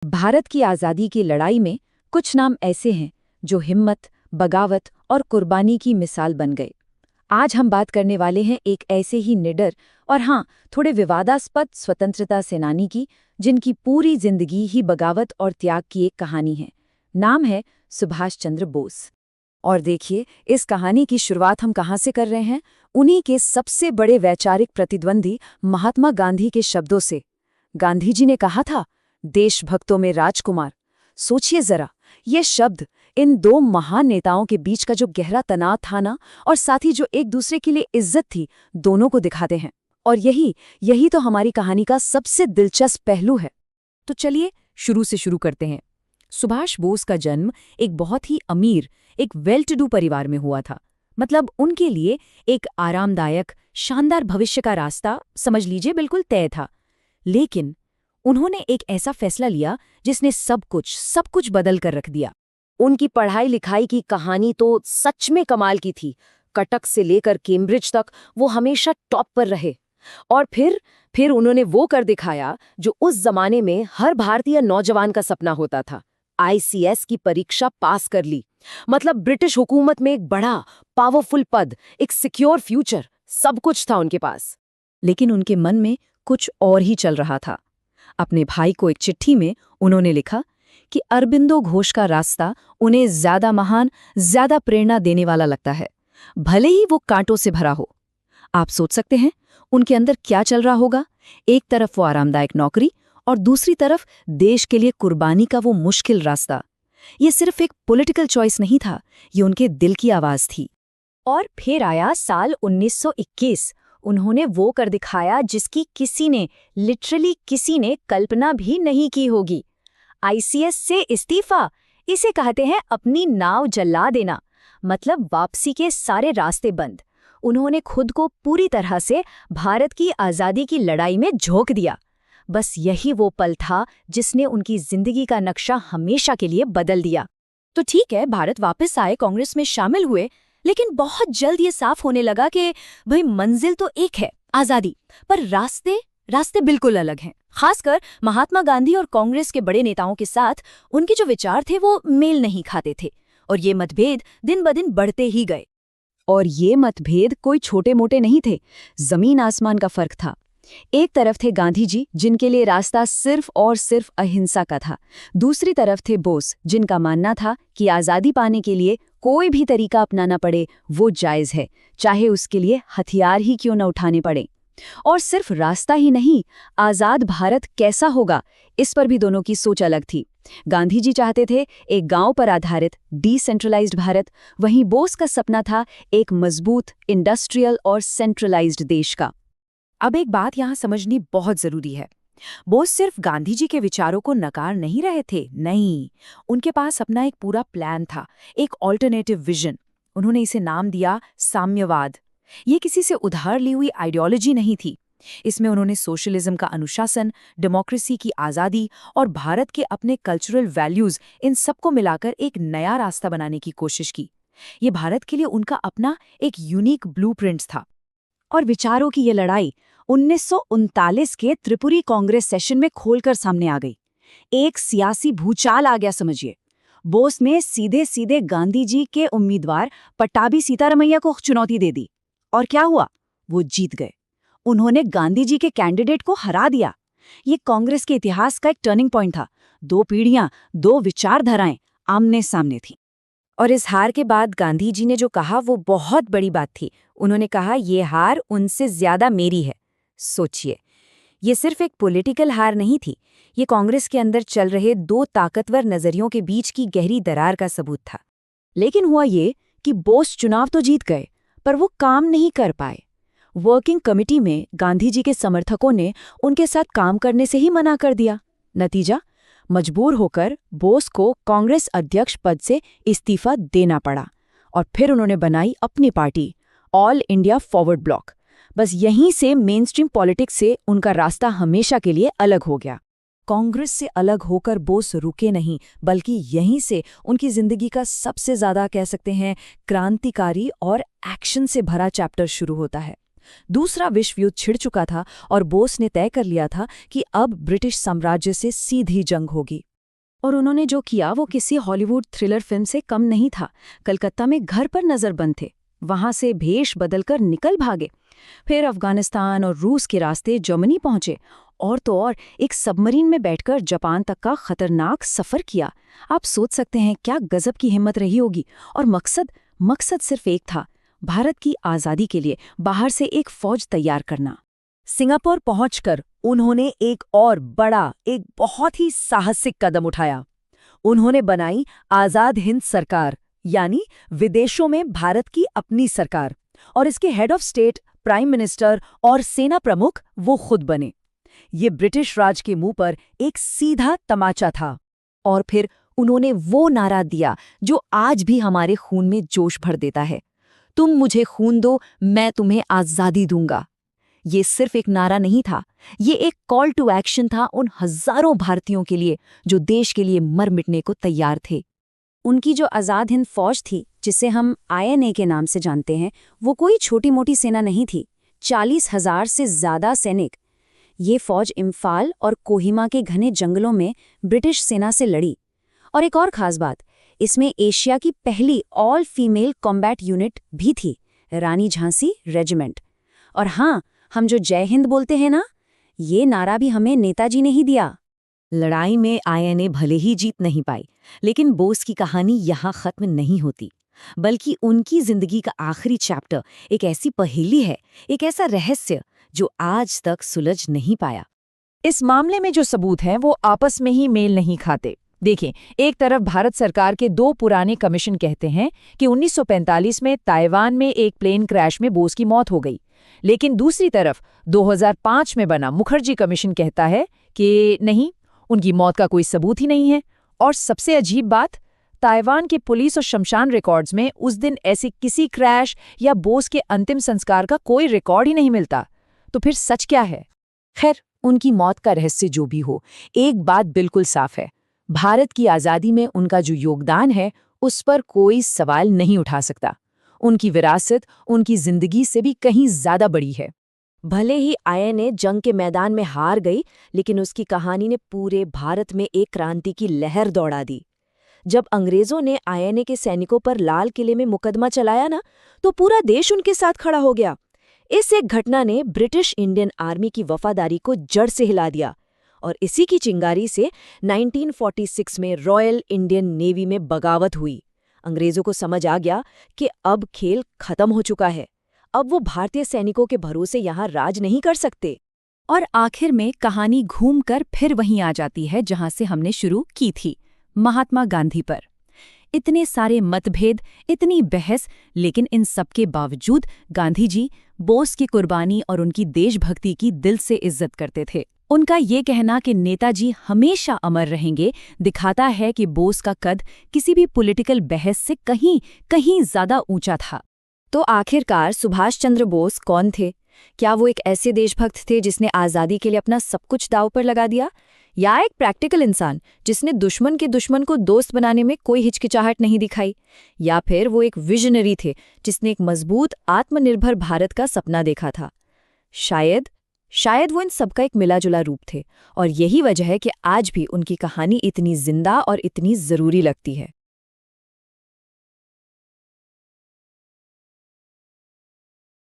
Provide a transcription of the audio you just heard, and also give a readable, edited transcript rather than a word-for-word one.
भारत की आज़ादी की लड़ाई में कुछ नाम ऐसे हैं जो हिम्मत, बगावत और कुर्बानी की मिसाल बन गए। आज हम बात करने वाले हैं एक ऐसे ही निडर और हाँ, थोड़े विवादास्पद स्वतंत्रता सेनानी की, जिनकी पूरी जिंदगी ही बगावत और त्याग की एक कहानी है। नाम है सुभाष चंद्र बोस। और देखिए, इस कहानी की शुरुआत हम कहाँ से कर रहे हैं? उन्हीं के सबसे बड़े वैचारिक प्रतिद्वंदी महात्मा गांधी के शब्दों से। गांधी जी ने कहा था, देशभक्तों में राजकुमार। सोचिए जरा, ये शब्द इन दो महान नेताओं के बीच का जो गहरा तनाव था ना, और साथ ही जो एक दूसरे के लिए इज्जत थी, दोनों को दिखाते हैं। और यही तो हमारी कहानी का सबसे दिलचस्प पहलू है। तो चलिए शुरू से शुरू करते हैं। सुभाष बोस का जन्म एक बहुत ही अमीर, एक वेल टू डू परिवार में हुआ था। मतलब उनके लिए एक आरामदायक, शानदार भविष्य का रास्ता, समझ लीजिए, बिल्कुल तय था। लेकिन उन्होंने एक ऐसा फैसला लिया जिसने सब कुछ बदल कर रख दिया। उनकी पढ़ाई लिखाई की कहानी तो सच में कमाल की थी। कटक से लेकर कैम्ब्रिज तक वो हमेशा टॉप पर रहे। और फिर उन्होंने वो कर दिखाया जो उस जमाने में हर भारतीय नौजवान का सपना होता था। आईसीएस की परीक्षा पास कर ली। मतलब ब्रिटिश हुकूमत में एक बड़ा, पावरफुल पद, एक सिक्योर फ्यूचर, सब कुछ था उनके पास। लेकिन उनके मन में कुछ और ही चल रहा था। अपने भाई को एक चिट्ठी में उन्होंने लिखा कि अरबिंदो घोष का रास्ता उन्हें ज्यादा महान, ज्यादा प्रेरणा देने वाला लगता है, भले ही वो कांटों से भरा हो। आप सोच सकते हैं उनके अंदर क्या चल रहा होगा। एक तरफ वो आरामदायक नौकरी और दूसरी तरफ देश के लिए कुर्बानी का वो मुश्किल रास्ता। ये सिर्फ एक पॉलिटिकल चॉइस नहीं था, ये उनके दिल की आवाज थी। और फिर आया साल 1921। उन्होंने वो कर दिखाया जिसकी लिटरली किसी ने कल्पना भी नहीं की होगी। आईसीएस से इस्तीफा। इसे कहते हैं अपनी नाव जला देना। मतलब वापसी के सारे रास्ते बंद। उन्होंने खुद को पूरी तरह से भारत की आज़ादी की लड़ाई में झोंक दिया। बस यही वो पल था जिसने उनकी जिंदगी का नक्शा हमेशा के लिए बदल दिया। तो ठीक है, भारत वापस आए, कांग्रेस में शामिल हुए, लेकिन बहुत जल्द ये साफ होने लगा कि भाई मंजिल तो एक है, आज़ादी, पर रास्ते बिल्कुल अलग हैं। खासकर महात्मा गांधी और कांग्रेस के बड़े नेताओं के साथ उनके जो विचार थे वो मेल नहीं खाते थे, और ये मतभेद दिन ब दिन बढ़ते ही गए। और ये मतभेद कोई छोटे मोटे नहीं थे, जमीन आसमान का फर्क था। एक तरफ थे गांधी जी, जिनके लिए रास्ता सिर्फ और सिर्फ अहिंसा का था। दूसरी तरफ थे बोस, जिनका मानना था कि आज़ादी पाने के लिए कोई भी तरीका अपनाना पड़े वो जायज़ है, चाहे उसके लिए हथियार ही क्यों न उठाने पड़े। और सिर्फ रास्ता ही नहीं, आज़ाद भारत कैसा होगा, इस पर भी दोनों की सोच अलग थी। गांधी जी चाहते थे एक गांव पर आधारित डिसेंट्रलाइज्ड भारत, वहीं बोस का सपना था एक मजबूत, इंडस्ट्रियल और सेंट्रलाइज्ड देश का। अब एक बात यहाँ समझनी बहुत जरूरी है। बोस सिर्फ गांधी जी के विचारों को नकार नहीं रहे थे, नहीं, उनके पास अपना एक पूरा प्लान था, एक ऑल्टरनेटिव विजन। उन्होंने इसे नाम दिया साम्यवाद। ये किसी से उधार ली हुई आइडियोलॉजी नहीं थी। इसमें उन्होंने सोशलिज्म का अनुशासन, डेमोक्रेसी की आज़ादी और भारत के अपने कल्चरल वैल्यूज, इन सबको मिलाकर एक नया रास्ता बनाने की कोशिश की। ये भारत के लिए उनका अपना एक यूनिक ब्लूप्रिंट था। और विचारों की ये लड़ाई 1939 के त्रिपुरी कांग्रेस सेशन में खोलकर सामने आ गई। एक सियासी भूचाल आ गया, समझिए। बोस ने सीधे सीधे गांधी जी के उम्मीदवार पट्टाभी सीतारमैया को चुनौती दे दी। और क्या हुआ? वो जीत गए। उन्होंने गांधी जी के कैंडिडेट को हरा दिया। ये कांग्रेस के इतिहास का एक टर्निंग पॉइंट था। दो पीढ़ियां, दो विचारधाराएं आमने सामने थी। और इस हार के बाद गांधी जी ने जो कहा वो बहुत बड़ी बात थी। उन्होंने कहा, ये हार उनसे ज्यादा मेरी है। सोचिए, ये सिर्फ एक पॉलिटिकल हार नहीं थी, ये कांग्रेस के अंदर चल रहे दो ताकतवर नजरियों के बीच की गहरी दरार का सबूत था। लेकिन हुआ ये कि बोस चुनाव तो जीत गए, पर वो काम नहीं कर पाए। वर्किंग कमेटी में गांधी जी के समर्थकों ने उनके साथ काम करने से ही मना कर दिया। नतीजा, मजबूर होकर बोस को कांग्रेस अध्यक्ष पद से इस्तीफा देना पड़ा। और फिर उन्होंने बनाई अपनी party, all India forward block. बस यहीं से मेनस्ट्रीम पॉलिटिक्स से उनका रास्ता हमेशा के लिए अलग हो गया। कांग्रेस से अलग होकर बोस रुके नहीं, बल्कि यहीं से उनकी जिंदगी का सबसे ज्यादा, कह सकते हैं, क्रांतिकारी और एक्शन से भरा चैप्टर शुरू होता है। दूसरा विश्व युद्ध छिड़ चुका था और बोस ने तय कर लिया था कि अब ब्रिटिश साम्राज्य से सीधी जंग होगी। और उन्होंने जो किया वो किसी हॉलीवुड थ्रिलर फिल्म से कम नहीं था। कलकत्ता में घर पर नजरबंद थे, वहां से भेष बदलकर निकल भागे, फिर अफगानिस्तान और रूस के रास्ते जर्मनी पहुंचे, और तो और एक सबमरीन में बैठकर जापान तक का खतरनाक सफर किया। आप सोच सकते हैं क्या गजब की हिम्मत रही होगी। और मकसद सिर्फ एक था, भारत की आज़ादी के लिए बाहर से एक फौज तैयार करना। सिंगापुर पहुंचकर उन्होंने एक और बड़ा, एक बहुत ही साहसिक कदम उठाया। उन्होंने बनाई आज़ाद हिंद सरकार, यानी विदेशों में भारत की अपनी सरकार, और इसके head of state, prime minister और सेना प्रमुख वो खुद बने। ये ब्रिटिश राज के मुंह पर एक सीधा तमाचा था। और फिर उन्होंने वो नारा दिया जो आज भी हमारे खून में जोश भर देता है, तुम मुझे खून दो, मैं तुम्हें आज़ादी दूंगा। ये सिर्फ एक नारा नहीं था, ये एक कॉल टू एक्शन था उन हजारों भारतीयों के लिए जो देश के लिए मर मिटने को तैयार थे। उनकी जो आज़ाद हिंद फौज थी, जिसे हम INA के नाम से जानते हैं, वो कोई छोटी मोटी सेना नहीं थी। 40,000 से ज्यादा सैनिक। ये फौज इम्फाल और कोहिमा के घने जंगलों में ब्रिटिश सेना से लड़ी। और एक और खास बात, इसमें एशिया की पहली ऑल फीमेल कॉम्बैट यूनिट भी थी, रानी झांसी रेजिमेंट। और हाँ, हम जो जय हिंद बोलते हैं ना, ये नारा भी हमें नेताजी ने ही दिया। लड़ाई में INA भले ही जीत नहीं पाई, लेकिन बोस की कहानी यहाँ खत्म नहीं होती, बल्कि उनकी जिंदगी का आखिरी चैप्टर एक ऐसी पहेली है, एक ऐसा रहस्य जो आज तक सुलझ नहीं पाया। इस मामले में जो सबूत हैं वो आपस में ही मेल नहीं खाते। देखें, एक तरफ भारत सरकार के 2 पुराने कमीशन कहते हैं कि 1945 में ताइवान में एक प्लेन क्रैश में बोस की मौत हो गई, लेकिन दूसरी तरफ 2005 में बना मुखर्जी कमीशन कहता है कि नहीं, उनकी मौत का कोई सबूत ही नहीं है। और सबसे अजीब बात, ताइवान के पुलिस और शमशान रिकॉर्ड्स में उस दिन ऐसे किसी क्रैश या बोस के अंतिम संस्कार का कोई रिकॉर्ड ही नहीं मिलता। तो फिर सच क्या है? खैर, उनकी मौत का रहस्य जो भी हो, एक बात बिल्कुल साफ है, भारत की आज़ादी में उनका जो योगदान है उस पर कोई सवाल नहीं उठा सकता। उनकी विरासत उनकी जिंदगी से भी कहीं ज्यादा बड़ी है। भले ही INA जंग के मैदान में हार गई, लेकिन उसकी कहानी ने पूरे भारत में एक क्रांति की लहर दौड़ा दी। जब अंग्रेजों ने INA के सैनिकों पर लाल किले में मुकदमा चलाया ना, तो पूरा देश उनके साथ खड़ा हो गया। इस एक घटना ने ब्रिटिश इंडियन आर्मी की वफादारी को जड़ से हिला दिया, और इसी की चिंगारी से 1946 में रॉयल इंडियन नेवी में बगावत हुई। अंग्रेजों को समझ आ गया कि अब खेल खत्म हो चुका है, अब वो भारतीय सैनिकों के भरोसे यहाँ राज नहीं कर सकते। और आखिर में कहानी घूमकर फिर वहीं आ जाती है जहां से हमने शुरू की थी, महात्मा गांधी पर। इतने सारे मतभेद, इतनी बहस, लेकिन इन सबके बावजूद गांधी जी बोस की कुर्बानी और उनकी देशभक्ति की दिल से इज्जत करते थे। उनका ये कहना कि नेताजी हमेशा अमर रहेंगे दिखाता है कि बोस का कद किसी भी पॉलिटिकल बहस से कहीं ज्यादा ऊंचा था। तो आखिरकार सुभाष चंद्र बोस कौन थे? क्या वो एक ऐसे देशभक्त थे जिसने आज़ादी के लिए अपना सब कुछ दांव पर लगा दिया, या एक प्रैक्टिकल इंसान जिसने दुश्मन के दुश्मन को दोस्त बनाने में कोई हिचकिचाहट नहीं दिखाई? या फिर वो एक विजनरी थे जिसने एक मजबूत आत्मनिर्भर भारत का सपना देखा था? शायद वो इन सबका एक मिला-जुला रूप थे, और यही वजह है कि आज भी उनकी कहानी इतनी जिंदा और इतनी जरूरी लगती है।